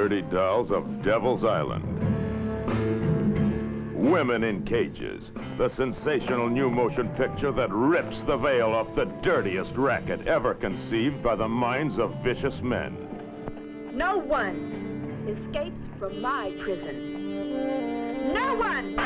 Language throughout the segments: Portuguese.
dirty dolls of Devil's Island. Women in Cages, the sensational new motion picture that rips the veil off the dirtiest racket ever conceived by the minds of vicious men. No one escapes from my prison. No one!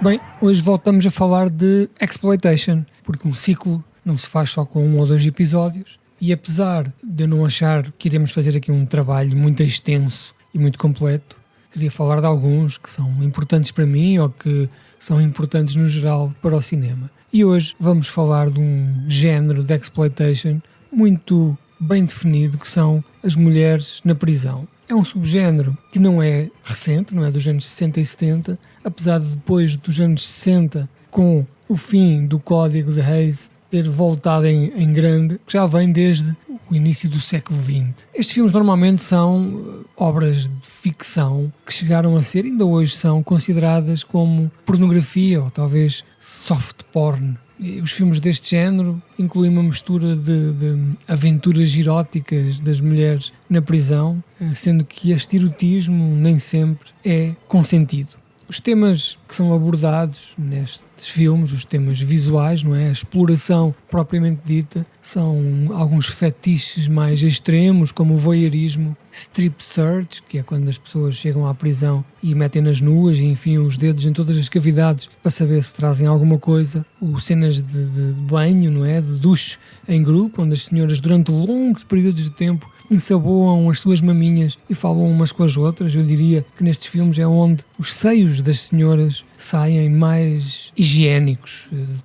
Bem, hoje voltamos a falar de exploitation, porque um ciclo não se faz só com 1 ou 2 episódios, e apesar de eu não achar que iremos fazer aqui um trabalho muito extenso e muito completo, queria falar de alguns que são importantes para mim ou que são importantes no geral para o cinema. E hoje vamos falar de um género de exploitation muito bem definido, que são as mulheres na prisão. É um subgénero que não é recente, não é dos anos 60 e 70, apesar de depois dos anos 60, com o fim do Código de Hays, ter voltado em grande, que já vem desde o início do século XX. Estes filmes normalmente são obras de ficção que chegaram a ser, ainda hoje são consideradas como pornografia ou talvez soft porn. E os filmes deste género incluem uma mistura de aventuras eróticas das mulheres na prisão, sendo que este erotismo nem sempre é consentido. Os temas que são abordados nestes filmes, os temas visuais, não é? A exploração propriamente dita, são alguns fetiches mais extremos, como o voyeurismo, strip search, que é quando as pessoas chegam à prisão e metem-nas nuas e enfiam os dedos em todas as cavidades para saber se trazem alguma coisa, ou cenas de banho, não é? De duche em grupo, onde as senhoras durante longos períodos de tempo ensaboam as suas maminhas e falam umas com as outras. Eu diria que nestes filmes é onde os seios das senhoras saem mais higiênicos de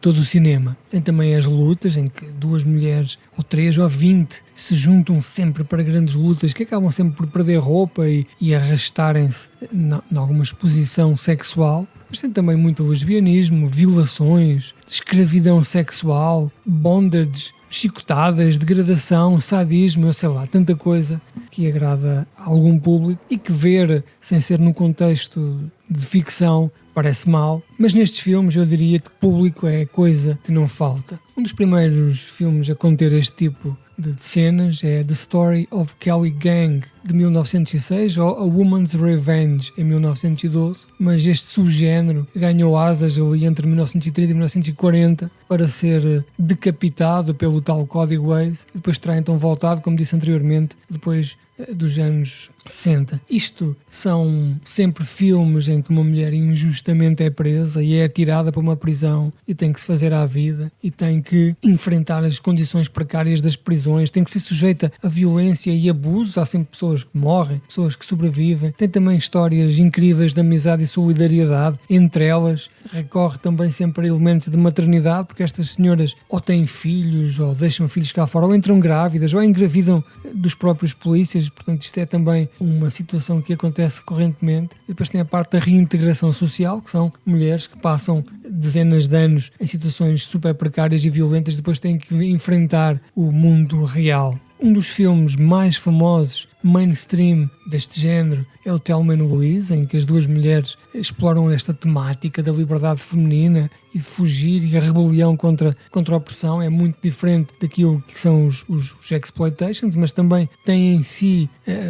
todo o cinema. Tem também as lutas, em que 2 mulheres, ou 3 ou 20, se juntam sempre para grandes lutas, que acabam sempre por perder roupa e arrastarem-se em alguma exposição sexual. Mas tem também muito lesbianismo, violações, escravidão sexual, bondage, chicotadas, degradação, sadismo, eu sei lá, tanta coisa que agrada a algum público e que ver sem ser no contexto de ficção parece mal, mas nestes filmes eu diria que público é coisa que não falta. Um dos primeiros filmes a conter este tipo de cenas é The Story of Kelly Gang, de 1906, ou A Woman's Revenge, em 1912, mas este subgénero ganhou asas ali entre 1930 e 1940 para ser decapitado pelo tal Código Hays e depois terá então voltado, como disse anteriormente, depois dos anos 60. Isto são sempre filmes em que uma mulher injustamente é presa e é atirada para uma prisão e tem que se fazer à vida e tem que enfrentar as condições precárias das prisões, tem que ser sujeita a violência e abusos. Há sempre pessoas que morrem, pessoas que sobrevivem. Tem também histórias incríveis de amizade e solidariedade entre elas. Recorre também sempre a elementos de maternidade, porque estas senhoras ou têm filhos, ou deixam filhos cá fora, ou entram grávidas, ou engravidam dos próprios polícias. Portanto, isto é também uma situação que acontece recorrentemente. E depois tem a parte da reintegração social, que são mulheres que passam dezenas de anos em situações super precárias e violentas, depois têm que enfrentar o mundo real. Um dos filmes mais famosos, mainstream, deste género é o Thelma e Louise, em que as 2 mulheres exploram esta temática da liberdade feminina e de fugir, e a rebelião contra a opressão. É muito diferente daquilo que são os exploitations, mas também tem em si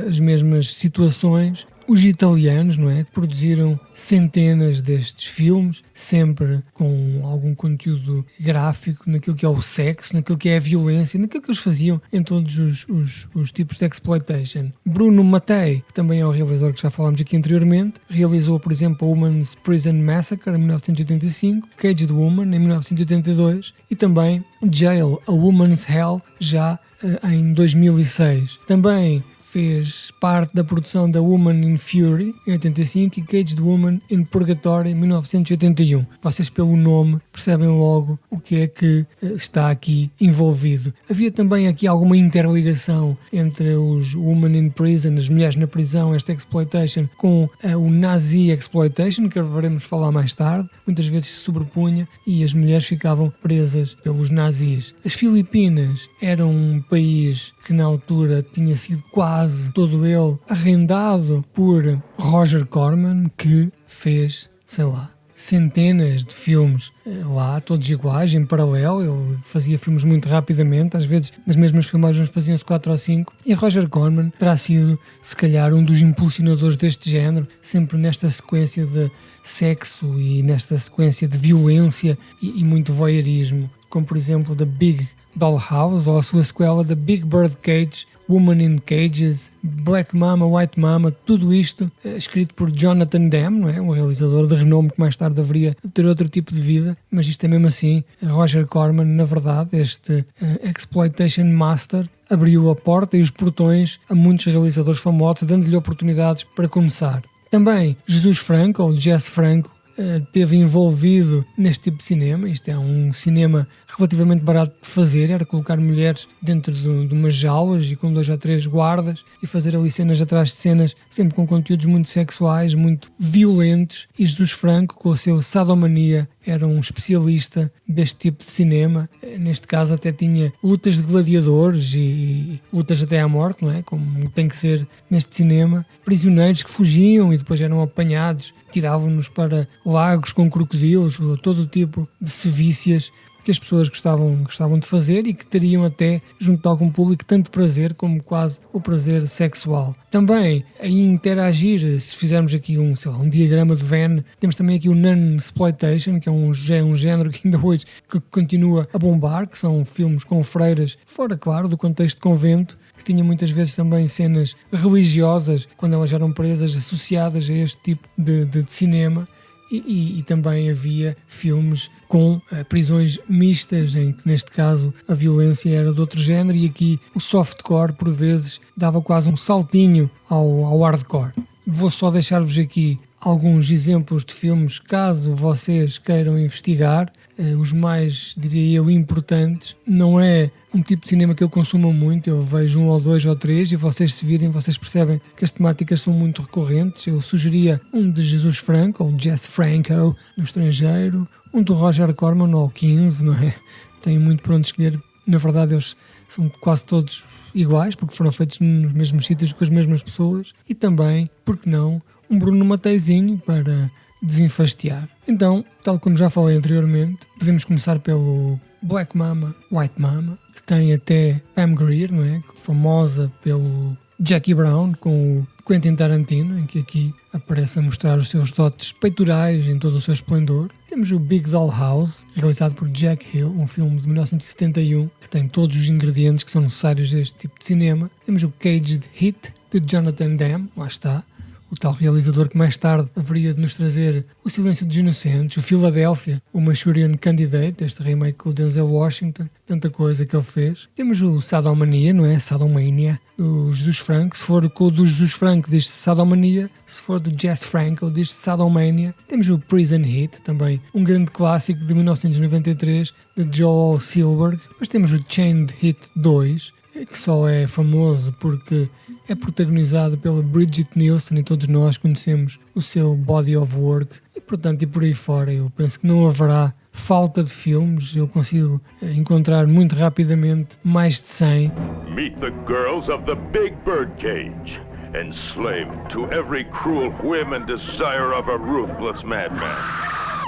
as mesmas situações. Os italianos, não é, produziram centenas destes filmes, sempre com algum conteúdo gráfico, naquilo que é o sexo, naquilo que é a violência, naquilo que eles faziam em todos os tipos de exploitation. Bruno Mattei, que também é o realizador que já falámos aqui anteriormente, realizou, por exemplo, a Woman's Prison Massacre, em 1985, Caged Woman, em 1982, e também Jail, A Woman's Hell, já em 2006. Também fez parte da produção da Woman in Fury, em 85, e Caged Woman in Purgatory, em 1981. Vocês, pelo nome, percebem logo o que é que está aqui envolvido. Havia também aqui alguma interligação entre os Women in Prison, as mulheres na prisão, esta exploitation, com o Nazi exploitation, que veremos falar mais tarde. Muitas vezes se sobrepunha e as mulheres ficavam presas pelos nazis. As Filipinas eram um país que na altura tinha sido quase todo ele arrendado por Roger Corman, que fez, sei lá, centenas de filmes lá, todos iguais, em paralelo. Ele fazia filmes muito rapidamente, às vezes nas mesmas filmagens faziam-se 4 ou 5. E Roger Corman terá sido, se calhar, um dos impulsionadores deste género, sempre nesta sequência de sexo e nesta sequência de violência e muito voyeurismo, como por exemplo The Big Dollhouse ou a sua sequela The Big Bird Cage, Woman in Cages, Black Mama, White Mama, tudo isto escrito por Jonathan Demme, não é? Um realizador de renome que mais tarde haveria de ter outro tipo de vida, mas isto é mesmo assim. Roger Corman, na verdade, este exploitation master, abriu a porta e os portões a muitos realizadores famosos, dando-lhe oportunidades para começar. Também Jesus Franco, ou Jess Franco, esteve envolvido neste tipo de cinema. Isto é um cinema relativamente barato de fazer, era colocar mulheres dentro de umas jaulas e com 2 ou 3 guardas e fazer ali cenas atrás de cenas, sempre com conteúdos muito sexuais, muito violentos. E Jesus Franco, com o seu Sadomania, era um especialista deste tipo de cinema. Neste caso até tinha lutas de gladiadores e lutas até à morte, não é? Como tem que ser neste cinema. Prisioneiros que fugiam e depois eram apanhados, tiravam-nos para lagos com crocodilos, todo o tipo de sevícias que as pessoas gostavam de fazer e que teriam até, junto de algum público, tanto prazer como quase o prazer sexual. Também, a interagir, se fizermos aqui um diagrama de Venn, temos também aqui o non-exploitation, que é um género que ainda hoje continua a bombar, que são filmes com freiras, fora, claro, do contexto de convento, que tinha muitas vezes também cenas religiosas, quando elas eram presas, associadas a este tipo de cinema. E também havia filmes com prisões mistas, em que neste caso a violência era de outro género e aqui o softcore por vezes dava quase um saltinho ao hardcore. Vou só deixar-vos aqui alguns exemplos de filmes caso vocês queiram investigar. Os mais, diria eu, importantes. Não é um tipo de cinema que eu consumo muito, eu vejo 1 ou 2 ou 3 e vocês se virem, vocês percebem que as temáticas são muito recorrentes. Eu sugeria um de Jesus Franco, ou Jess Franco, no estrangeiro, um do Roger Corman, ou 15, não é? Tem muito para onde escolher. Na verdade, eles são quase todos iguais, porque foram feitos nos mesmos sítios com as mesmas pessoas. E também, por que não, um Bruno Mateizinho para desenfastiar. Então, tal como já falei anteriormente, podemos começar pelo Black Mama, White Mama, que tem até Pam Grier, não é? Famosa pelo Jackie Brown, com o Quentin Tarantino, em que aqui aparece a mostrar os seus dotes peitorais em todo o seu esplendor. Temos o Big Dollhouse, realizado por Jack Hill, um filme de 1971, que tem todos os ingredientes que são necessários a este tipo de cinema. Temos o Caged Hit, de Jonathan Demme, lá está, o tal realizador que mais tarde haveria de nos trazer O Silêncio dos Inocentes, o Philadelphia, o Manchurian Candidate, este remake com o Denzel Washington, tanta coisa que ele fez. Temos o Sadomania, não é? Sadomania, do Jesus Franco. Se for com o do Jesus Franco, diz-se Sadomania. Se for do Jess Franco, diz-se Sadomania. Temos o Prison Hit, também um grande clássico de 1993, de Joel Silberg. Mas temos o Chained Hit 2, que só é famoso porque é protagonizado pela Bridget Nielsen e todos nós conhecemos o seu body of work e, portanto, e por aí fora eu penso que não haverá falta de filmes. Eu consigo encontrar muito rapidamente mais de 100. Meet the girls of the Big Bird Cage, enslaved to every cruel whim and desire of a ruthless madman,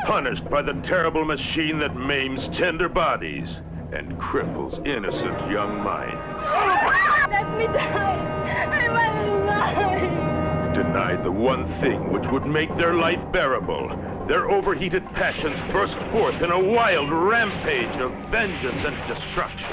punished by the terrible machine that maims tender bodies and cripples innocent young minds. Let me die! I want to die! Denied the one thing which would make their life bearable, their overheated passions burst forth in a wild rampage of vengeance and destruction.